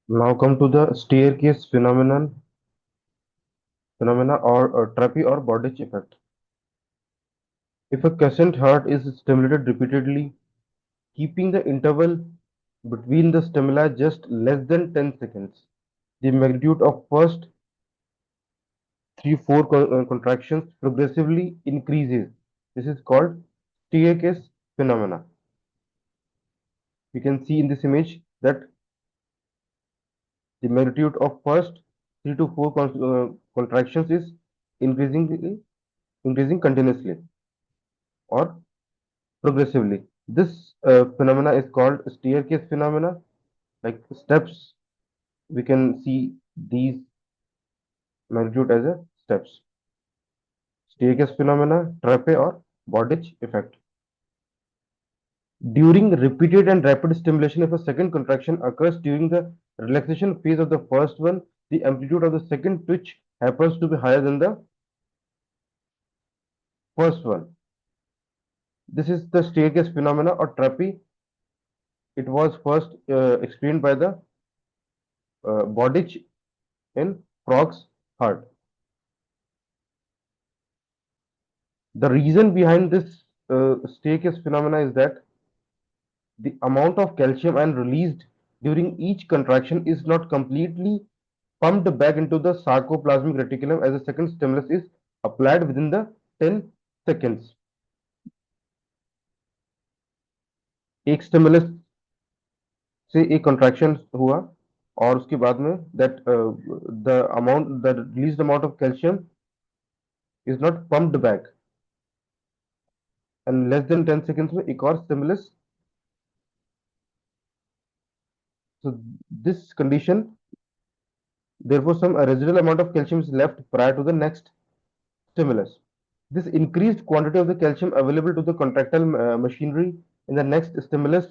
Now come to the staircase phenomena or trapeze or Bordich effect. If a crescent heart is stimulated repeatedly, keeping the interval between the stimuli just less than 10 seconds, the magnitude of first 3-4 contractions progressively increases. This is called staircase phenomena. You can see in this image that the magnitude of first 3 to 4 contractions is increasing continuously or progressively. This phenomena is called staircase phenomena. Like steps, we can see these magnitude as a steps. Staircase phenomena, trapeze or Bordich effect. During repeated and rapid stimulation, if a second contraction occurs during the relaxation phase of the first one, the amplitude of the second twitch happens to be higher than the first one. This is the staircase phenomena or trapeze. It was first explained by the Bordich in frog's heart. The reason behind this staircase phenomena is that the amount of calcium ion released during each contraction is not completely pumped back into the sarcoplasmic reticulum as a second stimulus is applied within the 10 seconds. एक stimulus से एक contraction हुआ और उसके बाद में that the released amount of calcium is not pumped back and less than 10 seconds में एक और stimulus. So this condition, therefore some residual amount of calcium is left prior to the next stimulus. This increased quantity of the calcium available to the contractile machinery in the next stimulus,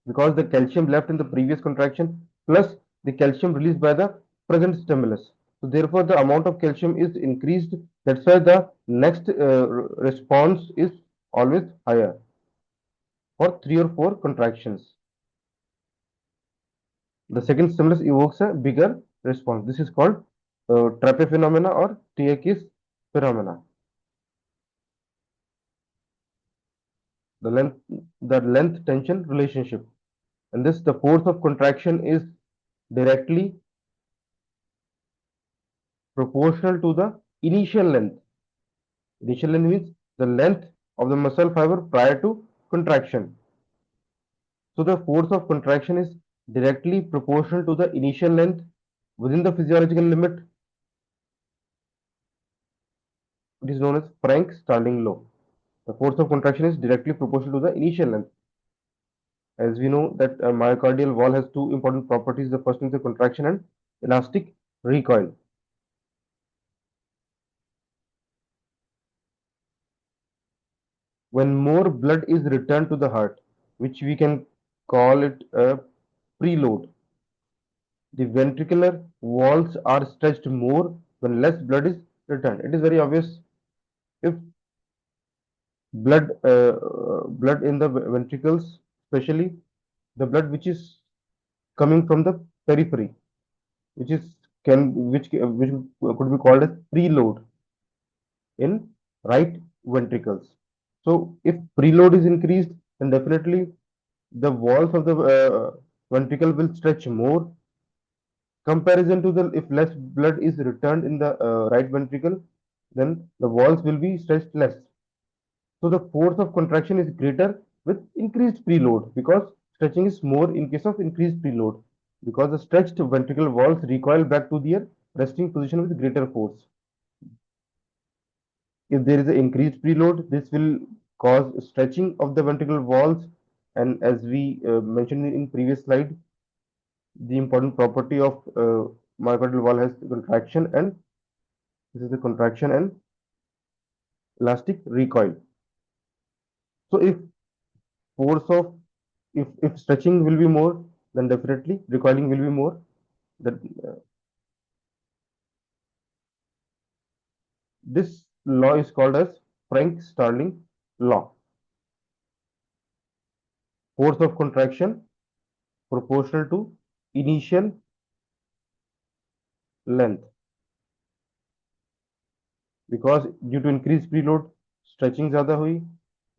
because the calcium left in the previous contraction plus the calcium released by the present stimulus. So therefore the amount of calcium is increased. That's why the next response is always higher for 3 or 4 contractions. The second stimulus evokes a bigger response. This is called trapeze phenomena or Tiakis phenomena. The length tension relationship. And this, the force of contraction is directly proportional to the initial length. Initial length means the length of the muscle fiber prior to contraction. So the force of contraction is directly proportional to the initial length within the physiological limit. It is known as Frank-Starling law. The force of contraction is directly proportional to the initial length. As we know that a myocardial wall has two important properties. The first is the contraction and elastic recoil. When more blood is returned to the heart, which we can call it a preload, the ventricular walls are stretched more when less blood is returned. It is very obvious. If blood in the ventricles, especially the blood which is coming from the periphery, which is can which could be called as preload in right ventricles. So if preload is increased, then definitely the walls of the ventricle will stretch more. Comparison to the, if less blood is returned in the right ventricle, then the walls will be stretched less. So the force of contraction is greater with increased preload, because stretching is more in case of increased preload, because the stretched ventricle walls recoil back to their resting position with greater force. If there is an increased preload, this will cause stretching of the ventricle walls, and as we mentioned in previous slide, the important property of myocardial wall has contraction, and this is the contraction and elastic recoil. So if force of if stretching will be more, then definitely recoiling will be more. That this law is called as Frank-Starling law. Force of contraction proportional to initial length, because due to increased preload stretching ज़्यादा हुई,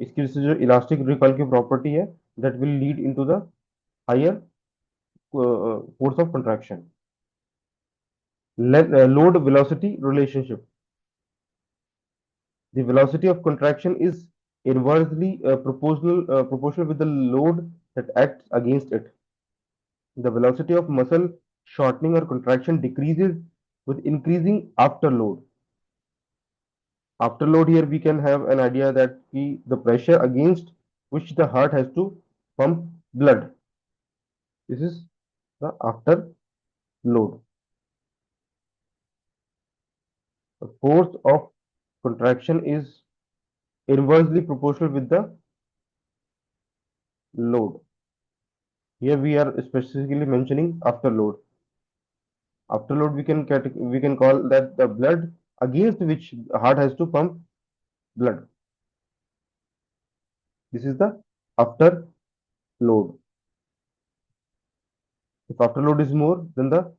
इसकी वजह से जो elastic recoil की property है that will lead into the higher force of contraction. Load velocity relationship. The velocity of contraction is inversely proportional with the load that acts against it. The velocity of muscle shortening or contraction decreases with increasing afterload. Afterload, here we can have an idea that the pressure against which the heart has to pump blood. This is the afterload. The force of contraction is inversely proportional with the load. Here we are specifically mentioning afterload. Afterload, we can call that the blood against which the heart has to pump blood. This is the afterload. If afterload is more, then the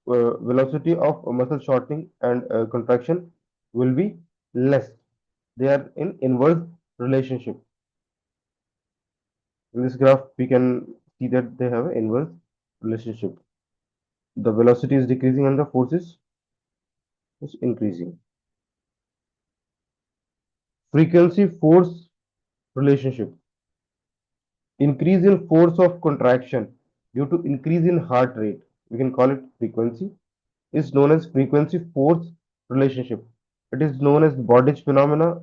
velocity of muscle shortening and contraction will be less. They are in inverse relationship. In this graph, we can see that they have an inverse relationship. The velocity is decreasing and the force is increasing. Frequency force relationship. Increase in force of contraction due to increase in heart rate, we can call it frequency, is known as frequency force relationship. It is known as Bordich phenomena,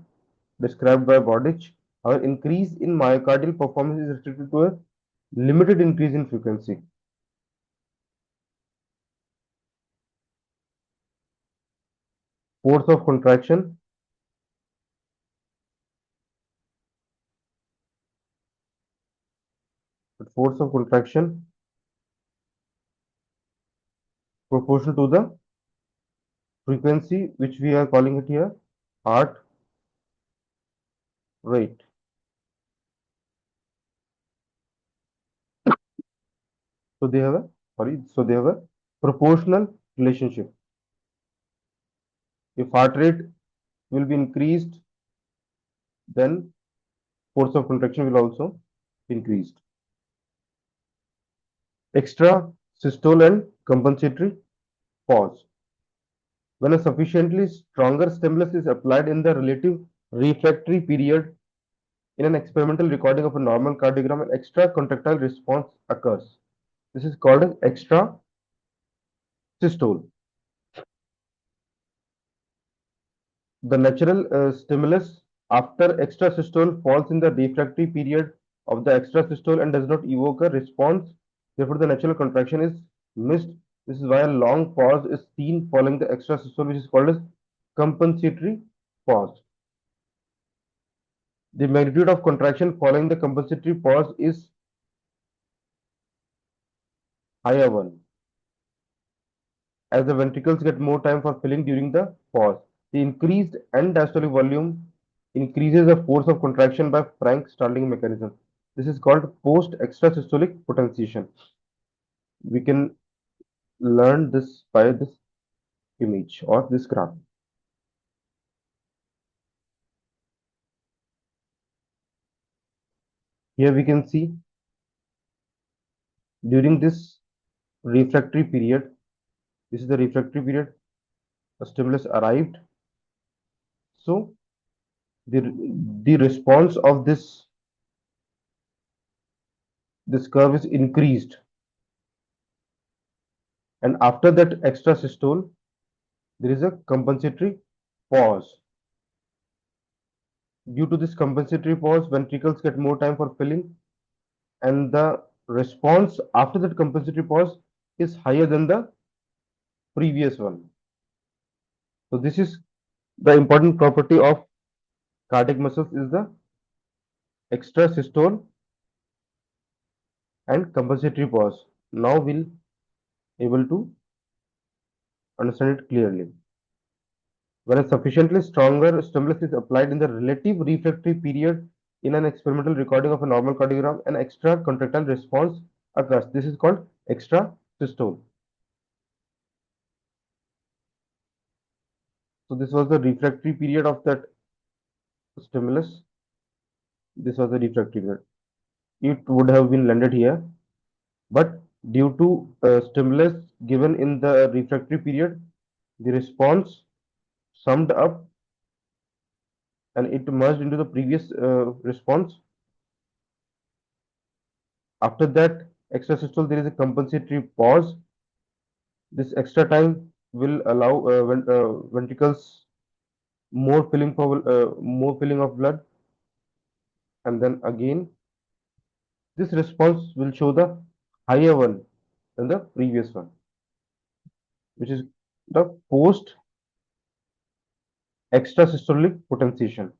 described by Bordich. Our increase in myocardial performance is restricted to a limited increase in frequency. Force of contraction force of contraction proportional to the frequency, which we are calling it here heart rate. So they have a proportional relationship. If heart rate will be increased, then force of contraction will also increased. Extra systole and compensatory pause. When a sufficiently stronger stimulus is applied in the relative refractory period, in an experimental recording of a normal cardiogram, an extra contractile response occurs. This is called as extra systole. The natural stimulus after extra systole falls in the refractory period of the extra systole and does not evoke a response. Therefore, the natural contraction is missed. This is why a long pause is seen following the extra systole, which is called as compensatory pause. The magnitude of contraction following the compensatory pause is higher one, as the ventricles get more time for filling during the pause. The increased end diastolic volume increases the force of contraction by Frank-Starling mechanism. This is called post-extrasystolic potentiation. We can learn this by this image or this graph. Here we can see during this refractory period, this is the refractory period, a stimulus arrived. So the response of this curve is increased, and after that extra systole there is a compensatory pause. Due to this compensatory pause, ventricles get more time for filling, and the response after that compensatory pause is higher than the previous one. So this is the important property of cardiac muscles, is the extra systole and compensatory pause. Now we'll able to understand it clearly. When a sufficiently stronger stimulus is applied in the relative refractory period in an experimental recording of a normal cardiogram, an extra contractile response occurs. This is called extra systole. So this was the refractory period of that stimulus. This was the refractory period. It would have been landed here, but due to stimulus given in the refractory period, the response summed up and it merged into the previous response. After that extrasystole, there is a compensatory pause. This extra time will allow ventricles more filling of blood, and then again this response will show the higher one than the previous one, which is the post extrasystolic potentiation.